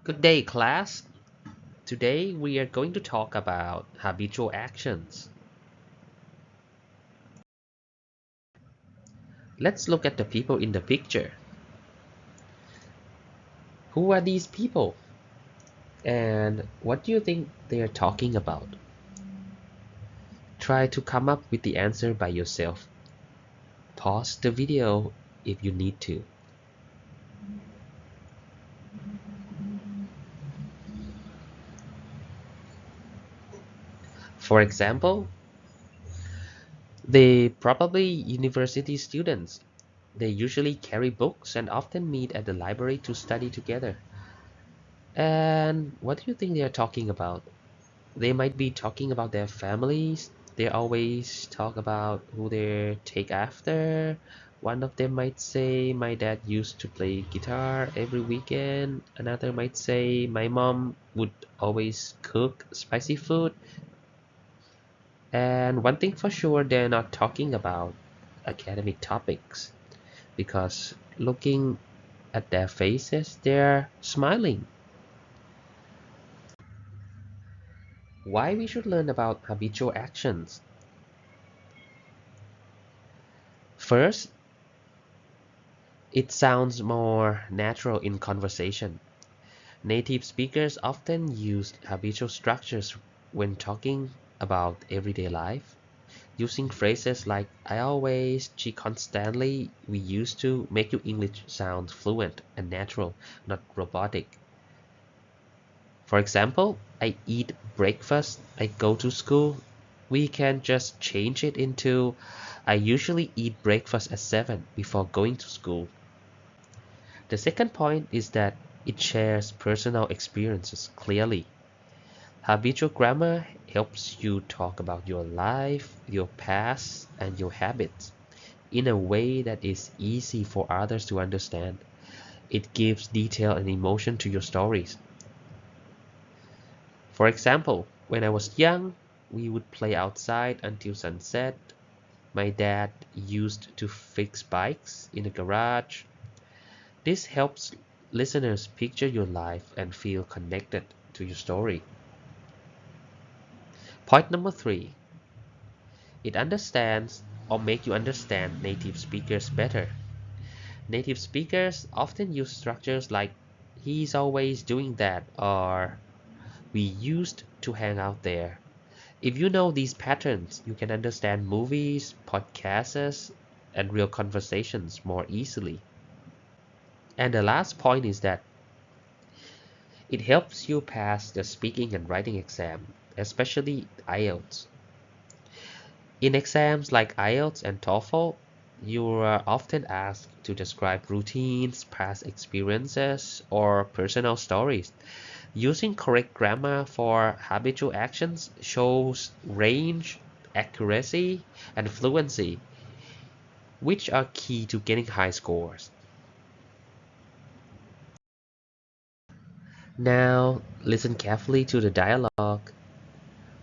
Good day, class. Today we are going to talk about habitual actions. Let's look at the people in the picture. Who are these people? And what do you think they are talking about? Try to come up with the answer by yourself. Pause the video if you need to. For example, they probably university students. They usually carry books and often meet at the library to study together. And what do you think they are talking about? They might be talking about their families. They always talk about who they take after. One of them might say, my dad used to play guitar every weekend. Another might say, my mom would always cook spicy food. And one thing for sure, they're not talking about academic topics because looking at their faces, they're smiling. Why we should learn about habitual actions? First, it sounds more natural in conversation. Native speakers often use habitual structures when talking about everyday life. Using phrases like I always, she constantly, we used to make your English sound fluent and natural, not robotic. For example, I eat breakfast, I go to school. We can just change it into I usually eat breakfast at 7 before going to school. The second point is that it shares personal experiences clearly. Habitual grammar helps you talk about your life, your past, and your habits in a way that is easy for others to understand. It gives detail and emotion to your stories. For example, when I was young, we would play outside until sunset. My dad used to fix bikes in the garage. This helps listeners picture your life and feel connected to your story. Point number three, it understands or make you understand native speakers better. Native speakers often use structures like he's always doing that or we used to hang out there. If you know these patterns, you can understand movies, podcasts, and real conversations more easily. And the last point is that it helps you pass the speaking and writing exam, especially IELTS. In exams like IELTS and TOEFL, you are often asked to describe routines, past experiences, or personal stories. Using correct grammar for habitual actions shows range, accuracy, and fluency, which are key to getting high scores. Now, listen carefully to the dialogue.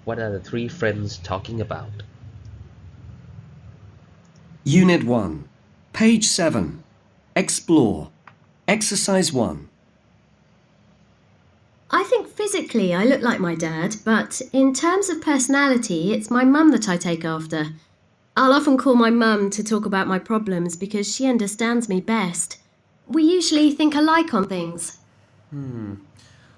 What are the three friends talking about? Unit 1, page 7. Explore. Exercise 1. I think physically I look like my dad, but in terms of personality, it's my mum that I take after. I'll often call my mum to talk about my problems because she understands me best. We usually think alike on things.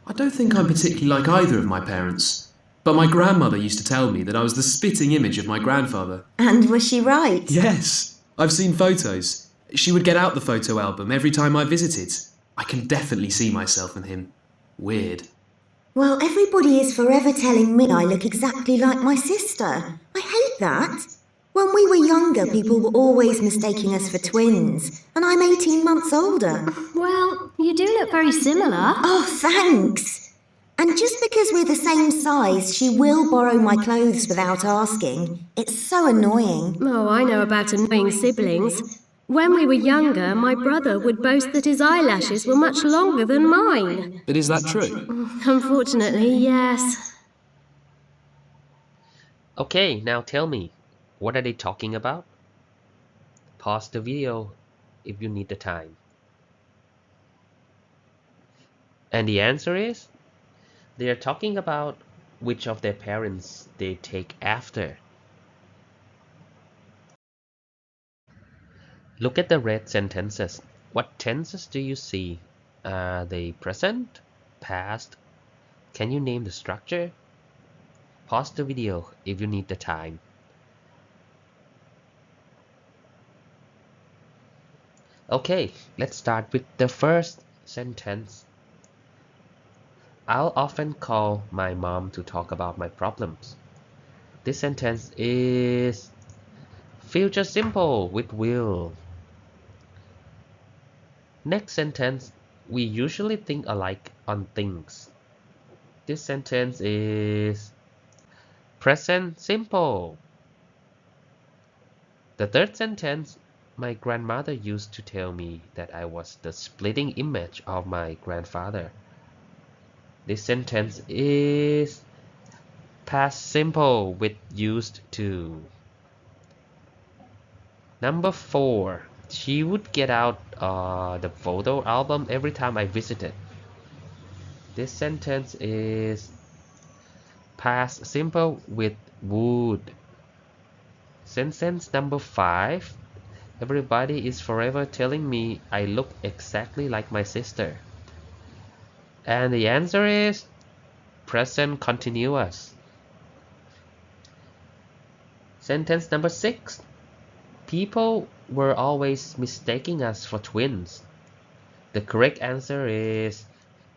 I don't think I'm particularly like either of my parents. But my grandmother used to tell me that I was the spitting image of my grandfather. And was she right? Yes, I've seen photos. She would get out the photo album every time I visited. I can definitely see myself in him. Weird. Well, everybody is forever telling me I look exactly like my sister. I hate that. When we were younger, people were always mistaking us for twins, and I'm 18 months older. Well, you do look very similar. Oh, thanks. And just because we're the same size, she will borrow my clothes without asking. It's so annoying. Oh, I know about annoying siblings. When we were younger, my brother would boast that his eyelashes were much longer than mine. But is that true? Unfortunately, yes. Okay, now tell me, what are they talking about? Pause the video if you need the time. And the answer is they are talking about which of their parents they take after. Look at the red sentences. What tenses do you see? Are they present? Past? Can you name the structure? Pause the video if you need the time. Okay, let's start with the first sentence. I'll often call my mom to talk about my problems. This sentence is future simple with will. Next sentence, we usually think alike on things. This sentence is present simple. The third sentence, my grandmother used to tell me that I was the splitting image of my grandfather. This sentence is past simple with used to. Number 4. She would get out the photo album every time I visited. This sentence is past simple with would. Sentence number 5. Everybody is forever telling me I look exactly like my sister. And the answer is present continuous. Sentence number 6. People were always mistaking us for twins. The correct answer is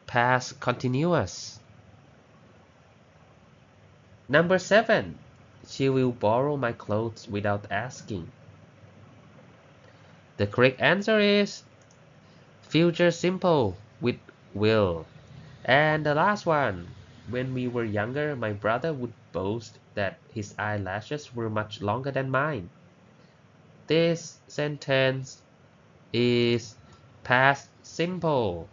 past continuous. Number 7. She will borrow my clothes without asking. The correct answer is future simple with will. And the last one. When we were younger, my brother would boast that his eyelashes were much longer than mine. This sentence is past simple.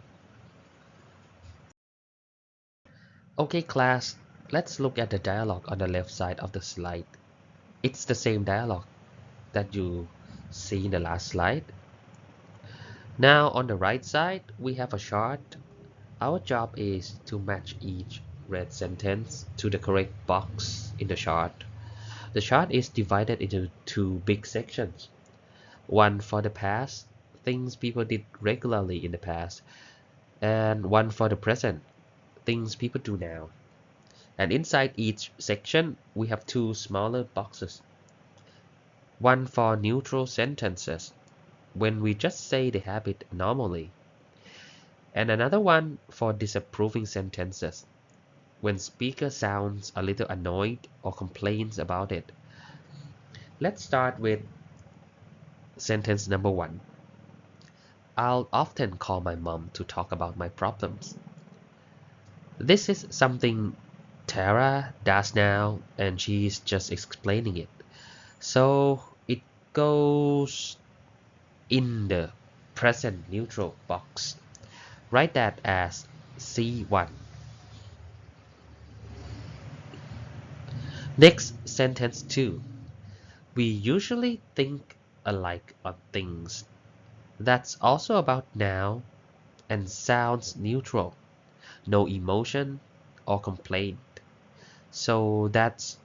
Okay, class, let's look at the dialogue on the left side of the slide. It's the same dialogue that you see in the last slide. Now on the right side, we have a chart. Our job is to match each red sentence to the correct box in the chart. The chart is divided into two big sections. One for the past, things people did regularly in the past, and one for the present, things people do now. And inside each section, we have two smaller boxes. One for neutral sentences, when we just say the habit normally. And another one for disapproving sentences, when speaker sounds a little annoyed or complains about it. Let's start with sentence number 1. I'll often call my mom to talk about my problems. This is something Tara does now, and she's just explaining it. So it goes in the present neutral box. Write that as C1. Next, sentence 2. We usually think alike on things. That's also about now and sounds neutral. No emotion or complaint. So that's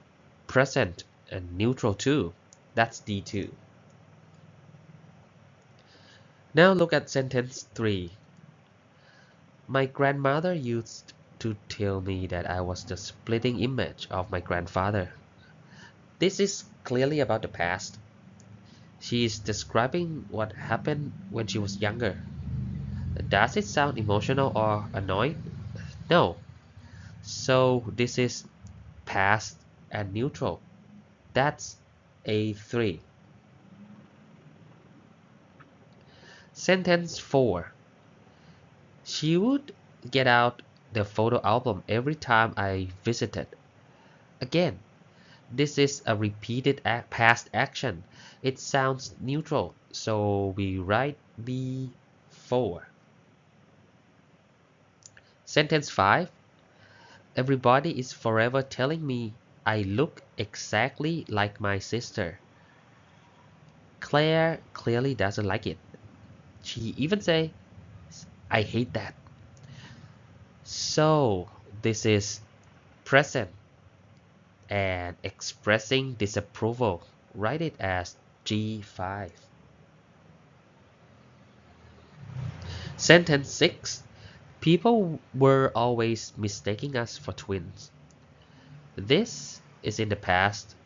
present and neutral too. That's D2. Now look at sentence 3. My grandmother used to tell me that I was the splitting image of my grandfather. This is clearly about the past. She is describing what happened when she was younger. Does it sound emotional or annoyed? No. So this is past and neutral. That's A3. Sentence 4. She would get out the photo album every time I visited. Again, this is a repeated past action. It sounds neutral, so we write B4. Sentence 5. Everybody is forever telling me I look exactly like my sister. Claire clearly doesn't like it. She even says, I hate that. So this is present and expressing disapproval. Write it as G5. Sentence 6. People were always mistaking us for twins. This is in the past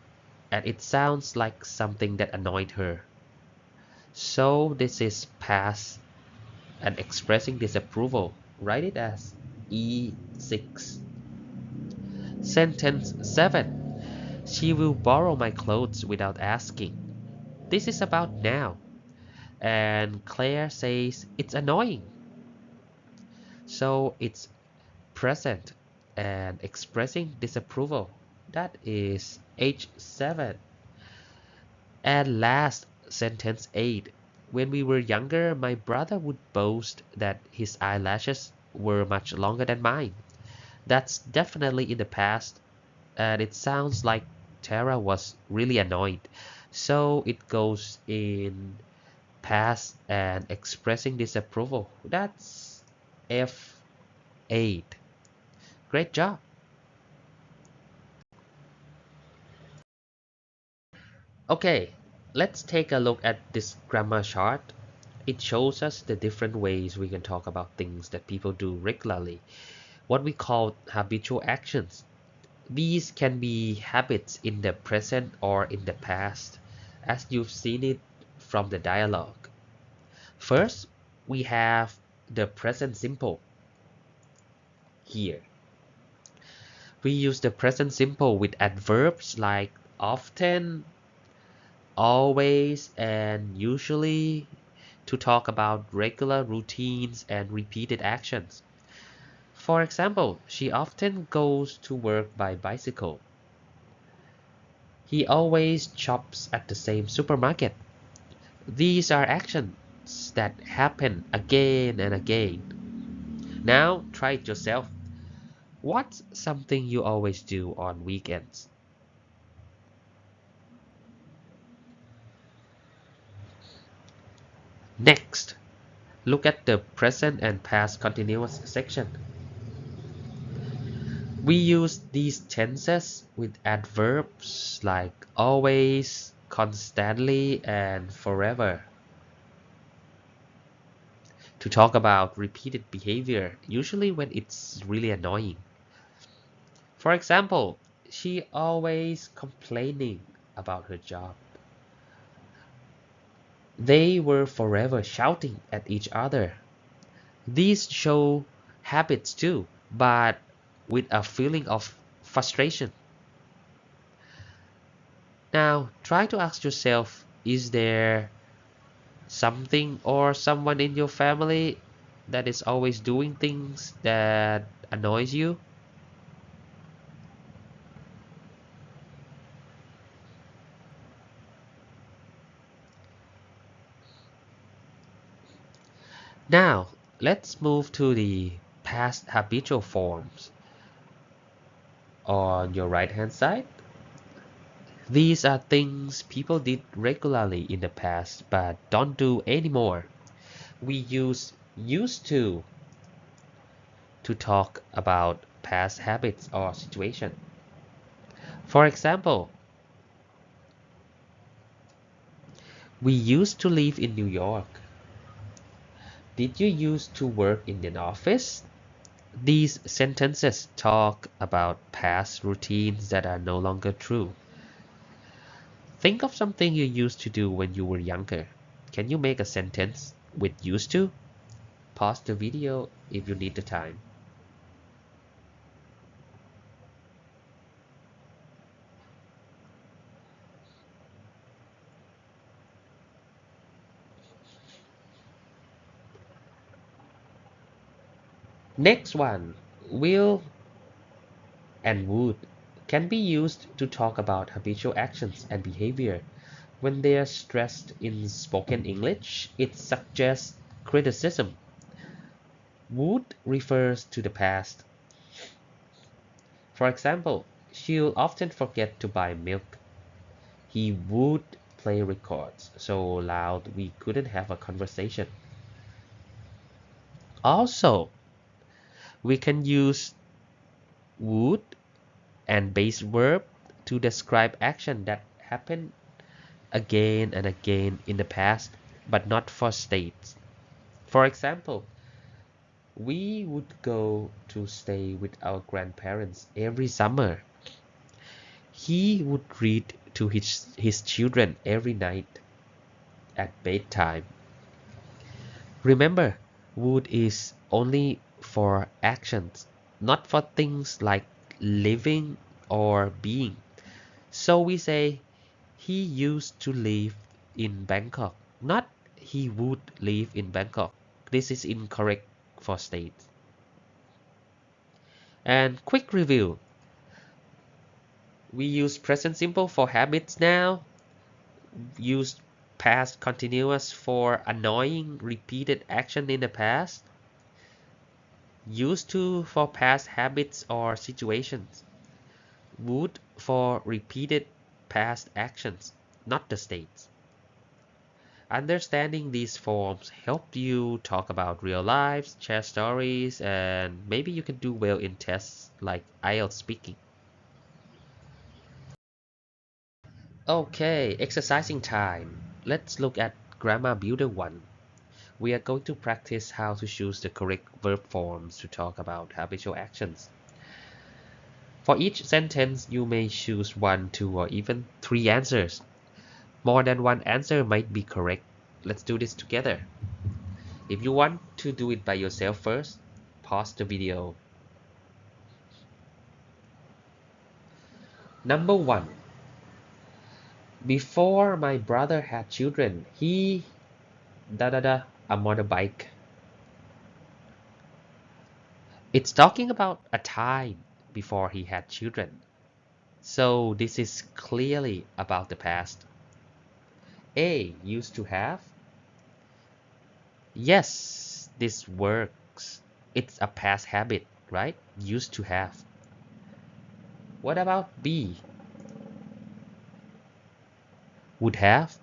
and it sounds like something that annoyed her. So this is past and expressing disapproval. Write it as E6. Sentence 7. She will borrow my clothes without asking. This is about now. And Claire says it's annoying. So it's present and expressing disapproval. That is H7. And last, sentence 8. When we were younger, my brother would boast that his eyelashes were much longer than mine. That's definitely in the past, and it sounds like Tara was really annoyed. So it goes in past and expressing disapproval. That's F8. Great job. Okay, let's take a look at this grammar chart. It shows us the different ways we can talk about things that people do regularly, what we call habitual actions. These can be habits in the present or in the past, as you've seen it from the dialogue. First, we have the present simple here. We use the present simple with adverbs like often, always, and usually to talk about regular routines and repeated actions. For example, she often goes to work by bicycle. He always shops at the same supermarket. These are actions that happen again and again. Now try it yourself. What's something you always do on weekends? Next, look at the present and past continuous section. We use these tenses with adverbs like always, constantly, and forever to talk about repeated behavior, usually when it's really annoying. For example, she always complaining about her job. They were forever shouting at each other. These show habits too, but with a feeling of frustration. Now, try to ask yourself, is there something or someone in your family that is always doing things that annoys you? Now, let's move to the past habitual forms. On your right hand side, these are things people did regularly in the past but don't do anymore. We use used to talk about past habits or situation. For example, we used to live in New York. Did you used to work in an office? These sentences talk about past routines that are no longer true. Think of something you used to do when you were younger. Can you make a sentence with used to? Pause the video if you need the time. Next one, will and would can be used to talk about habitual actions and behavior. When they are stressed in spoken English, it suggests criticism. Would refers to the past. For example, she'll often forget to buy milk. He would play records so loud we couldn't have a conversation. Also, We can use would and base verb to describe action that happened again and again in the past, but not for states. For example, we would go to stay with our grandparents every summer. He would read to his children every night at bedtime. Remember, would is only for actions, not for things like living or being. So we say he used to live in Bangkok, not he would live in Bangkok. This is incorrect for states. And quick review. We use present simple for habits now. Use past continuous for annoying repeated action in the past. Used to for past habits or situations. Would for repeated past actions, not the states. Understanding these forms help you talk about real lives, share stories, and maybe you can do well in tests like IELTS speaking. Okay, exercising time. Let's look at Grammar Builder 1. We are going to practice how to choose the correct verb forms to talk about habitual actions. For each sentence, you may choose 1, 2, or even 3 answers. More than one answer might be correct. Let's do this together. If you want to do it by yourself first, pause the video. Number 1. Before my brother had children, he a motorbike. It's talking about a time before he had children. So this is clearly about the past. A. Used to have. Yes, this works. It's a past habit, right? Used to have. What about B? Would have.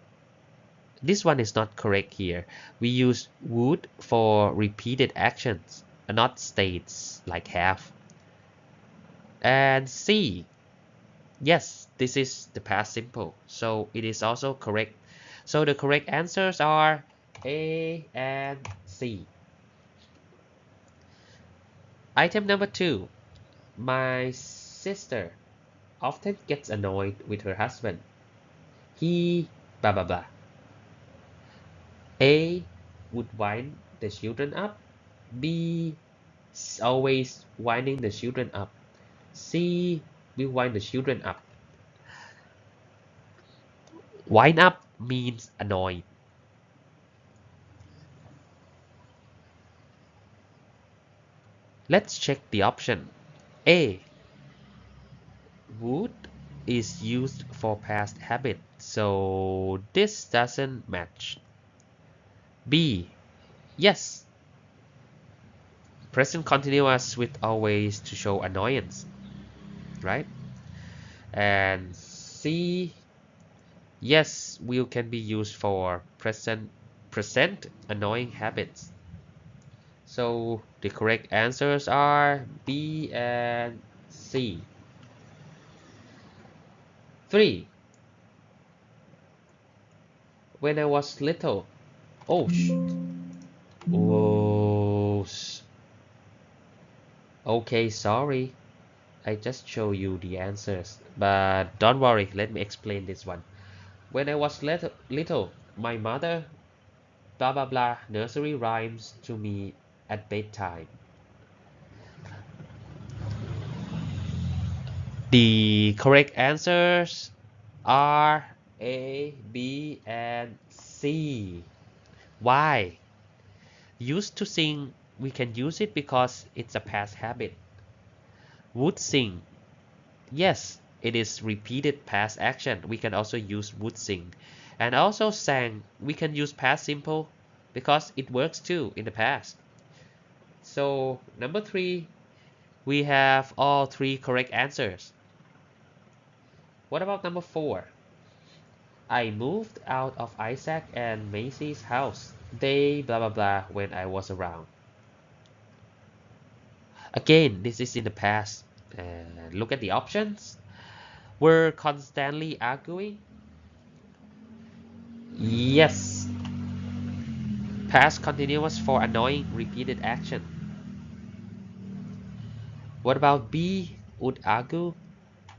This one is not correct here. We use would for repeated actions, not states like have. And C. Yes, this is the past simple, so it is also correct. So the correct answers are A and C. Item number 2. My sister often gets annoyed with her husband. He blah blah blah. A would wind the children up. B always winding the children up. C will wind the children up. Wind up means annoyed. Let's check the option. A. Would is used for past habit, so this doesn't match. B. Yes. Present continuous with always to show annoyance, right? And C. Yes, will can be used for present annoying habits. So the correct answers are B and C. 3. When I was little. Oh, oh. Okay, sorry. I just show you the answers. But don't worry, let me explain this one. When I was little, my mother blah blah blah nursery rhymes to me at bedtime. The correct answers are A, B, and C. Why? Used to sing, we can use it because it's a past habit. Would sing. Yes, it is repeated past action. We can also use would sing. And also sang, we can use past simple because it works too in the past. So number 3, we have all 3 correct answers. What about number 4? I moved out of Isaac and Macy's house. They blah blah blah when I was around. Again, this is in the past. Look at the options. Were constantly arguing? Yes. Past continuous for annoying repeated action. What about B? Would argue?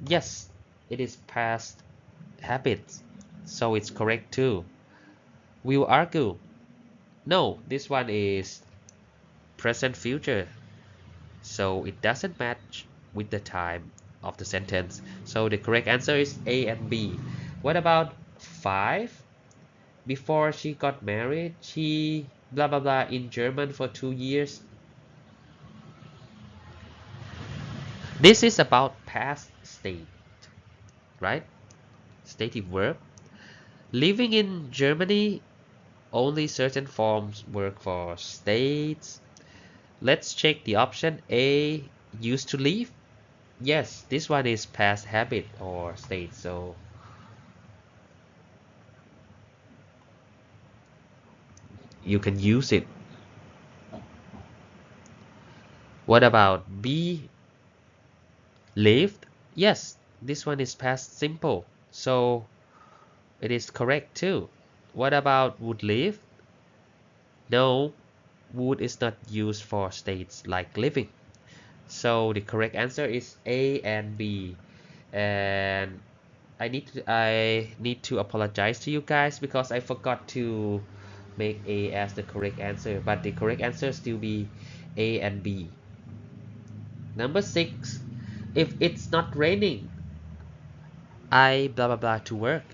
Yes, it is past habits, so it's correct too. Will argue? No, this one is present future, so it doesn't match with the time of the sentence. So the correct answer is A and B. What about 5? Before she got married, she blah blah blah in German for 2 years. This is about past state, right? Stative verb. Living in Germany, only certain forms work for states. Let's check the option A, used to live. Yes, this one is past habit or state, so you can use it. What about B, lived? Yes, this one is past simple, so it is correct too. What about would live? No, would is not used for states like living. So the correct answer is A and B. And I need to apologize to you guys because I forgot to make A as the correct answer, but the correct answer still be A and B. Number 6, if it's not raining, I blah blah blah to work.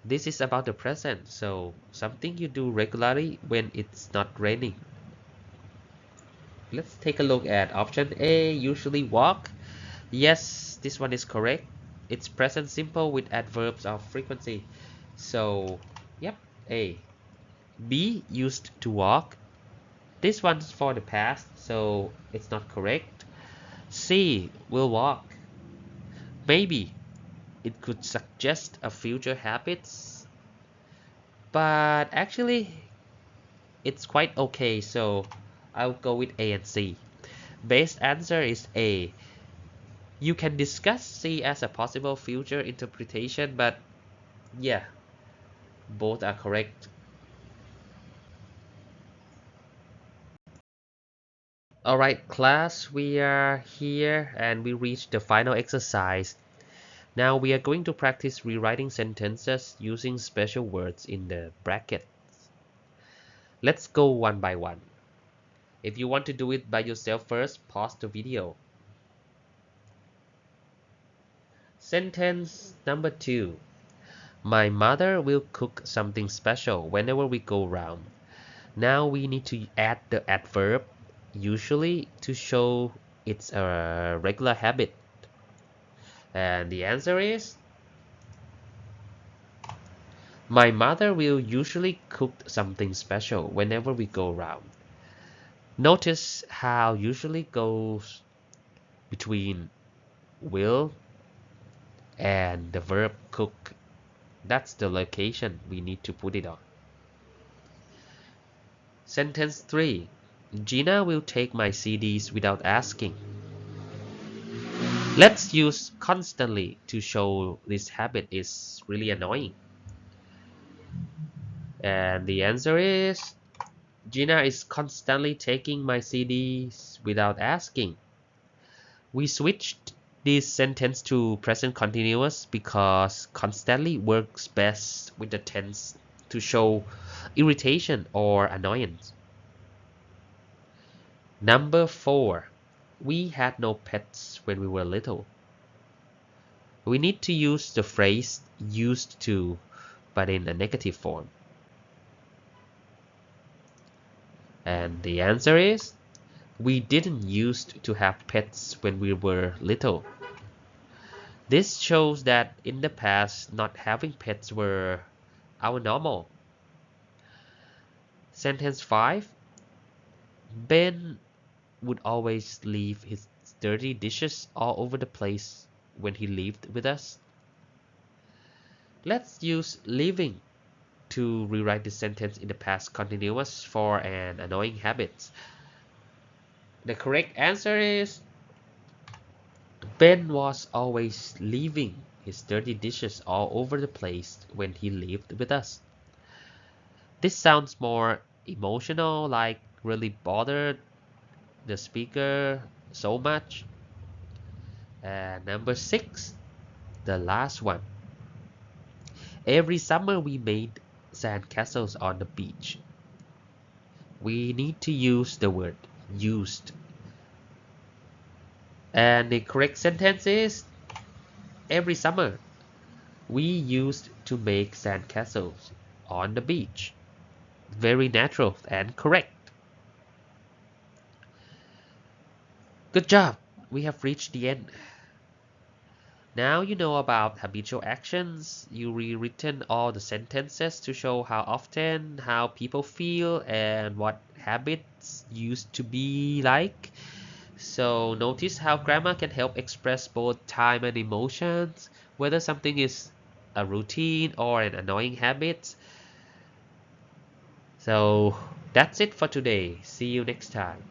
This is about the present, so something you do regularly when it's not raining. Let's take a look at option A, usually walk. Yes, this one is correct. It's present simple with adverbs of frequency. So, yep, A. B, used to walk. This one's for the past, so it's not correct. C, will walk. Maybe it could suggest a future habits, but actually it's quite okay, so I'll go with A and C. Best answer is A. You can discuss C as a possible future interpretation, but yeah, both are correct. Alright class, we are here and we reached the final exercise. Now we are going to practice rewriting sentences using special words in the brackets. Let's go one by one. If you want to do it by yourself first, pause the video. Sentence number 2. My mother will cook something special whenever we go round. Now we need to add the adverb usually to show it's a regular habit. And the answer is my mother will usually cook something special whenever we go round. Notice how usually goes between will and the verb cook. That's the location we need to put it on. Sentence 3. Gina will take my CDs without asking. Let's use constantly to show this habit is really annoying. And the answer is Gina is constantly taking my CDs without asking. We switched this sentence to present continuous because constantly works best with the tense to show irritation or annoyance. Number 4. We had no pets when we were little. We need to use the phrase used to, but in a negative form. And the answer is we didn't used to have pets when we were little. This shows that in the past, not having pets were our normal. Sentence 5. Ben would always leave his dirty dishes all over the place when he lived with us. Let's use leaving to rewrite the sentence in the past continuous for an annoying habit. The correct answer is Ben was always leaving his dirty dishes all over the place when he lived with us. This sounds more emotional, like really bothered the speaker so much. And number 6, the last one. Every summer we made sandcastles on the beach. We need to use the word used. And the correct sentence is every summer we used to make sandcastles on the beach. Very natural and correct. Good job. We have reached the end. Now you know about habitual actions. You rewritten all the sentences to show how often, how people feel, and what habits used to be like. So notice how grammar can help express both time and emotions, whether something is a routine or an annoying habit. So that's it for today. See you next time.